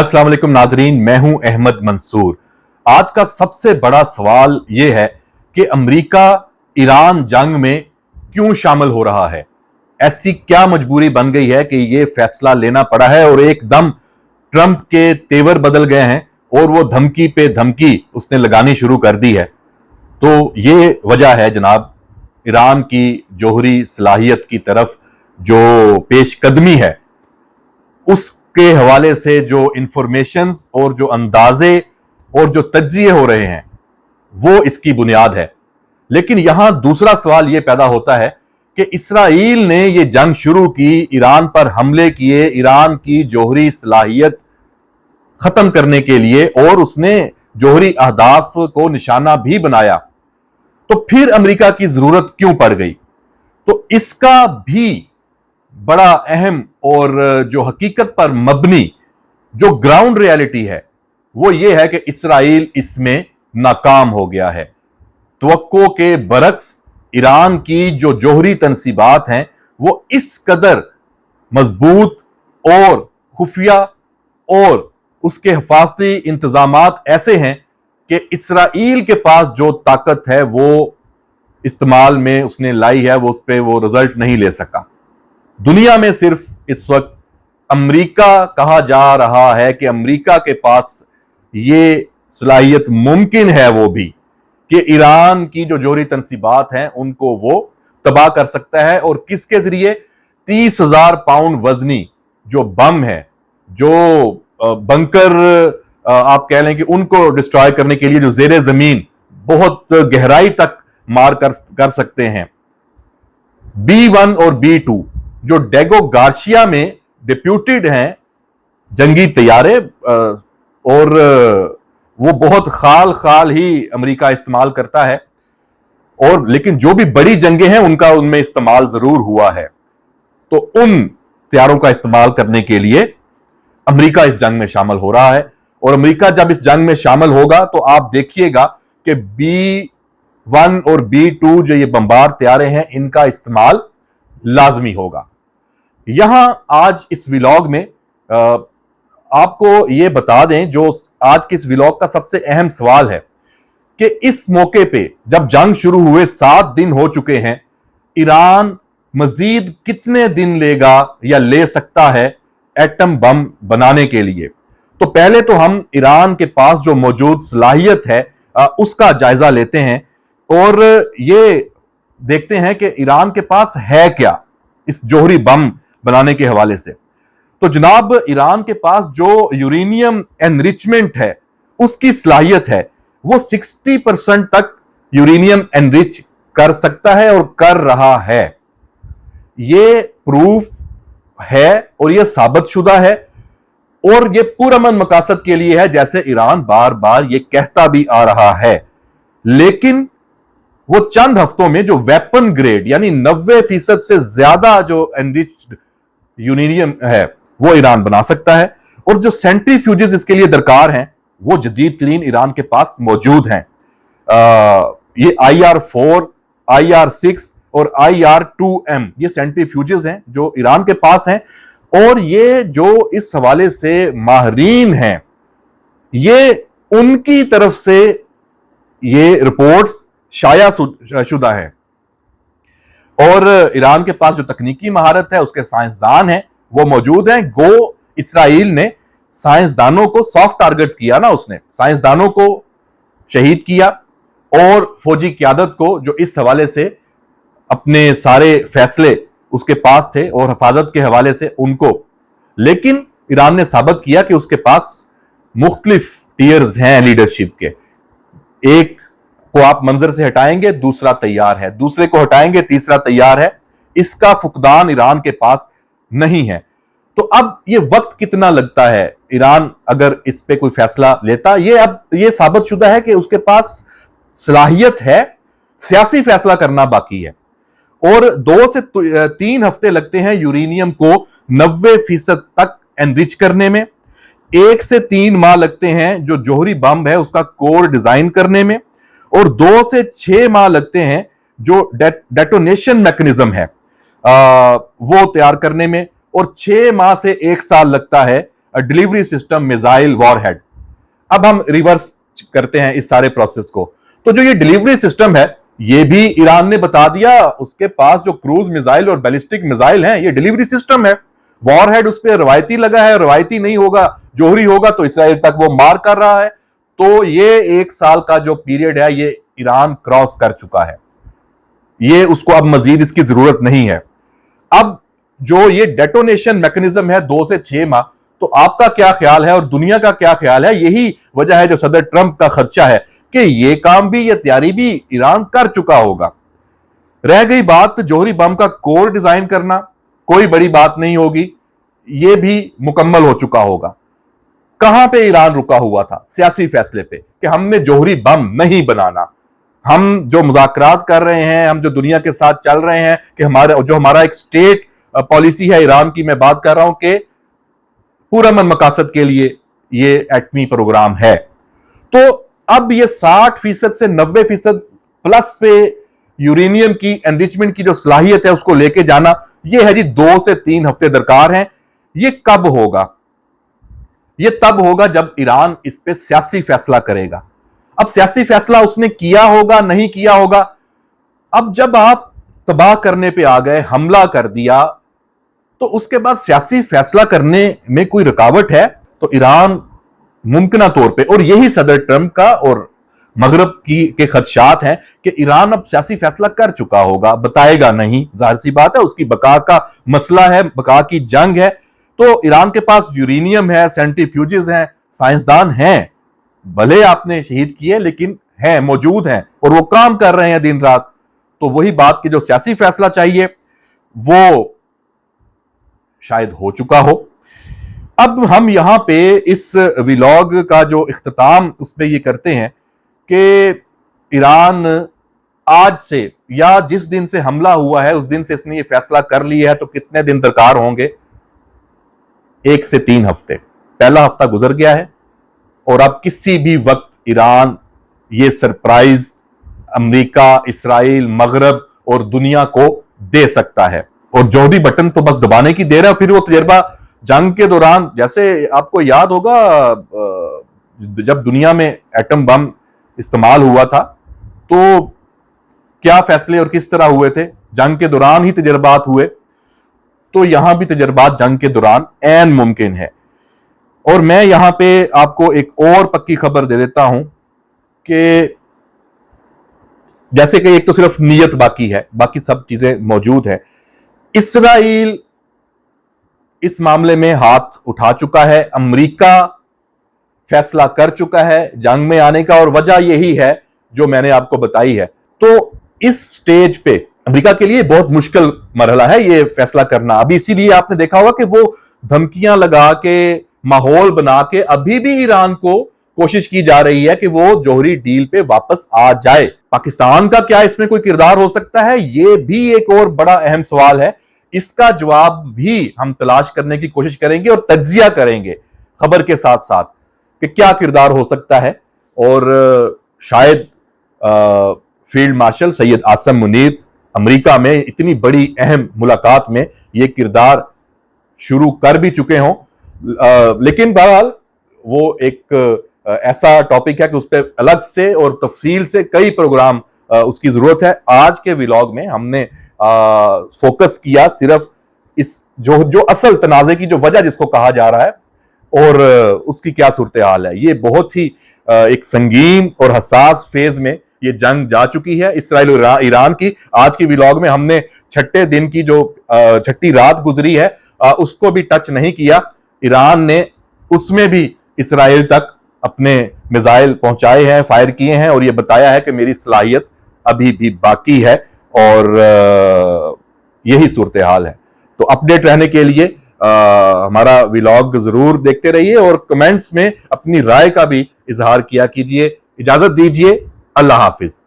अस्सलाम वालेकुम नाजरीन, मैं हूं अहमद मंसूर। आज का सबसे बड़ा सवाल यह है कि अमेरिका ईरान जंग में क्यों शामिल हो रहा है। ऐसी क्या मजबूरी बन गई है कि यह फैसला लेना पड़ा है और एकदम ट्रंप के तेवर बदल गए हैं और वो धमकी पे धमकी उसने लगानी शुरू कर दी है। तो ये वजह है जनाब, ईरान की जोहरी सलाहियत की तरफ जो पेशकदमी है उसके हवाले से जो इंफॉर्मेशंस और जो अंदाजे और जो तज्जिए हो रहे हैं वो इसकी बुनियाद है। लेकिन यहां दूसरा सवाल यह पैदा होता है कि इसराइल ने यह जंग शुरू की, ईरान पर हमले किए, ईरान की जोहरी सलाहियत खत्म करने के लिए, और उसने जोहरी अहदाफ को निशाना भी बनाया। तो फिर अमेरिका की जरूरत क्यों पड़ गई? तो इसका भी बड़ा अहम और जो हकीकत पर मबनी जो ग्राउंड रियलिटी है वो ये है कि इसराइल इसमें नाकाम हो गया है। तवक्को के बरक्स ईरान की जो जोहरी तनसीबात हैं वो इस कदर मजबूत और खुफिया और उसके हिफाजती इंतजामात ऐसे हैं कि इसराइल के पास जो ताकत है वो इस्तेमाल में उसने लाई है, वो उस पर वो रिजल्ट नहीं ले सका। दुनिया में सिर्फ इस वक्त अमेरिका कहा जा रहा है कि अमेरिका के पास ये सलाहियत मुमकिन है वो भी कि ईरान की जो जोहरी तनसीबात हैं उनको वो तबाह कर सकता है। और किसके जरिए? 30,000 पाउंड वजनी जो बम है, जो बंकर आप कह लें कि उनको डिस्ट्रॉय करने के लिए जो जेरे जमीन बहुत गहराई तक मार कर सकते हैं। B1 और B2 जो डेगो गार्शिया में डिप्यूटेड हैं जंगी तैयारे, और वो बहुत खाल खाल ही अमेरिका इस्तेमाल करता है, और लेकिन जो भी बड़ी जंगें हैं उनका उनमें इस्तेमाल जरूर हुआ है। तो उन तैयारों का इस्तेमाल करने के लिए अमेरिका इस जंग में शामिल हो रहा है। और अमेरिका जब इस जंग में शामिल होगा तो आप देखिएगा कि B1 और B2 जो ये बमबार तैयारे हैं इनका इस्तेमाल लाजमी होगा। यहां आज इस व्लॉग में आपको ये बता दें, जो आज के इस व्लॉग का सबसे अहम सवाल है कि इस मौके पे जब जंग शुरू हुए 7 दिन हो चुके हैं, ईरान मजीद कितने दिन लेगा या ले सकता है एटम बम बनाने के लिए। तो पहले तो हम ईरान के पास जो मौजूद सलाहियत है उसका जायजा लेते हैं और ये देखते हैं कि ईरान के पास है क्या इस जोहरी बम बनाने के हवाले से। तो जनाब, ईरान के पास जो यूरेनियम एनरिचमेंट है उसकी सलाहियत है, वो 60% तक यूरेनियम एनरिच कर सकता है और कर रहा है। ये प्रूफ है और ये साबित शुदा है, और ये पुरअमन मकासद के लिए है, जैसे ईरान बार बार ये कहता भी आ रहा है। लेकिन वो चंद हफ्तों में जो वेपन ग्रेड यानी 90% से ज्यादा जो एनरिच्ड यूरेनियम है वो ईरान बना सकता है, और जो सेंट्रीफ्यूजेस इसके लिए दरकार हैं वो जदीद तरीन ईरान के पास मौजूद हैं। ये IR4, IR6 और IR2M ये सेंट्रीफ्यूजेस हैं जो ईरान के पास हैं, और ये जो इस हवाले से माहिरीन हैं ये उनकी तरफ से ये रिपोर्ट्स शाया शुदा है। और ईरान के पास जो तकनीकी महारत है उसके साइंसदान हैं वो मौजूद हैं। गो इसराइल ने साइंसदानों को सॉफ्ट टारगेट्स किया ना, उसने साइंसदानों को शहीद किया और फौजी क्यादत को जो इस हवाले से अपने सारे फैसले उसके पास थे और हिफाजत के हवाले से उनको, लेकिन ईरान ने साबित किया कि उसके पास मुख्तलिफ टीयर्स हैं लीडरशिप के। एक को आप मंजर से हटाएंगे दूसरा तैयार है, दूसरे को हटाएंगे तीसरा तैयार है। इसका फुकदान ईरान के पास नहीं है। तो अब ये वक्त कितना लगता है ईरान अगर इस पे कोई फैसला लेता, ये अब ये साबित शुदा है कि उसके पास सलाहियत है, सियासी फैसला करना बाकी है। और 2 से 3 हफ्ते लगते हैं यूरेनियम को 90% तक एनरिच करने में, 1 से 3 माह लगते हैं जो जोहरी बम है उसका कोर डिजाइन करने में, और 2 से 6 माह लगते हैं जो डेटोनेशन मैकेनिज्म है वो तैयार करने में, और 6 माह से 1 साल लगता है डिलीवरी सिस्टम, मिसाइल, वॉरहेड। अब हम रिवर्स करते हैं इस सारे प्रोसेस को। तो जो ये डिलीवरी सिस्टम है, ये भी ईरान ने बता दिया, उसके पास जो क्रूज मिसाइल और बैलिस्टिक मिसाइल हैं, ये डिलीवरी सिस्टम है। वॉरहेड उस पर रवायती लगा है, रवायती नहीं होगा, जोहरी होगा तो इसराइल तक वो मार कर रहा है। तो ये 1 साल का जो पीरियड है, ये ईरान क्रॉस कर चुका है। ये उसको अब मजीद इसकी जरूरत नहीं है। अब जो ये डेटोनेशन मैकेनिज्म है 2 से 6 माह, तो आपका क्या ख्याल है और दुनिया का क्या ख्याल है? यही वजह है जो सदर ट्रंप का खर्चा है कि ये काम भी, ये तैयारी भी ईरान कर चुका होगा। रह गई बात जोहरी बम का कोर डिजाइन करना, कोई बड़ी बात नहीं होगी, ये भी मुकम्मल हो चुका होगा। कहां पे ईरान रुका हुआ था? सियासी फैसले पे कि हमने जोहरी बम नहीं बनाना। हम जो मुज़ाकरात कर रहे हैं, हम जो दुनिया के साथ चल रहे हैं कि हमारा एक स्टेट पॉलिसी है ईरान की, मैं बात कर रहा हूं कि पूरा मन मकासद के लिए ये एटमी प्रोग्राम है। तो अब ये 60% से 90% प्लस पे यूरेनियम की एनरिचमेंट की जो सलाहियत है उसको लेके जाना, ये है जी 2 से 3 हफ्ते दरकार हैं। ये कब होगा? ये तब होगा जब ईरान इस पे सियासी फैसला करेगा। अब सियासी फैसला उसने किया होगा, नहीं किया होगा। अब जब आप तबाह करने पे आ गए, हमला कर दिया, तो उसके बाद सियासी फैसला करने में कोई रुकावट है? तो ईरान मुमकिन तौर पे, और यही सदर ट्रंप का और मगरब के खदशात हैं कि ईरान अब सियासी फैसला कर चुका होगा, बताएगा नहीं, जाहिर सी बात है, उसकी बका का मसला है, बका की जंग है। तो ईरान के पास यूरेनियम है, सेंट्रीफ्यूजेस हैं, साइंसदान हैं, भले आपने शहीद किए लेकिन हैं, मौजूद हैं और वो काम कर रहे हैं दिन रात। तो वही बात कि जो सियासी फैसला चाहिए वो शायद हो चुका हो। अब हम यहां पे इस व्लॉग का जो इख्तिताम उसमें ये करते हैं कि ईरान आज से या जिस दिन से हमला हुआ है उस दिन से इसने ये फैसला कर लिया है, तो कितने दिन दरकार होंगे? 1 से 3 हफ्ते। पहला हफ्ता गुजर गया है और अब किसी भी वक्त ईरान ये सरप्राइज अमेरिका, इसराइल, मगरब और दुनिया को दे सकता है। और जो भी बटन तो बस दबाने की देर है। फिर वो तजर्बा जंग के दौरान, जैसे आपको याद होगा जब दुनिया में एटम बम इस्तेमाल हुआ था तो क्या फैसले और किस तरह हुए थे? जंग के दौरान ही तजर्बात हुए। तो यहां भी तजर्बात जंग के दौरान ऐन मुमकिन है। और मैं यहां पे आपको एक और पक्की खबर दे देता हूं कि जैसे कि एक तो सिर्फ नीयत बाकी है, बाकी सब चीजें मौजूद है। इसराइल इस मामले में हाथ उठा चुका है, अमेरिका फैसला कर चुका है जंग में आने का, और वजह यही है जो मैंने आपको बताई है। तो इस स्टेज पे अमेरिका के लिए बहुत मुश्किल मरहला है ये फैसला करना। अभी इसीलिए आपने देखा होगा कि वो धमकियां लगा के, माहौल बना के अभी भी ईरान को कोशिश की जा रही है कि वो जोहरी डील पे वापस आ जाए। पाकिस्तान का क्या इसमें कोई किरदार हो सकता है? ये भी एक और बड़ा अहम सवाल है। इसका जवाब भी हम तलाश करने की कोशिश करेंगे और तज्जिया करेंगे खबर के साथ साथ कि क्या किरदार हो सकता है। और शायद field marshal Syed Asim Munir America में इतनी बड़ी अहम मुलाकात में ये किरदार शुरू कर भी चुके हों। लेकिन बहरहाल वो एक ऐसा टॉपिक है कि उस पर अलग से और तफसील से कई प्रोग्राम उसकी जरूरत है। आज के व्लॉग में हमने फोकस किया सिर्फ इस जो असल तनाजे की जो वजह जिसको कहा जा रहा है और उसकी क्या सूरत हाल है। ये बहुत ही एक संगीन और हसास फेज में ये जंग जा चुकी है इसराइल और ईरान की। आज की व्लॉग में हमने 6ठे दिन की जो 6ठी रात गुजरी है उसको भी टच नहीं किया। ईरान ने उसमें भी इसराइल तक अपने मिसाइल पहुंचाए हैं, फायर किए हैं और ये बताया है कि मेरी सलाहियत अभी भी बाकी है और यही सूरत हाल है। तो अपडेट रहने के लिए हमारा व्लॉग जरूर देखते रहिए और कमेंट्स में अपनी राय का भी इजहार किया कीजिए। इजाजत दीजिए, अल्लाह हाफिज।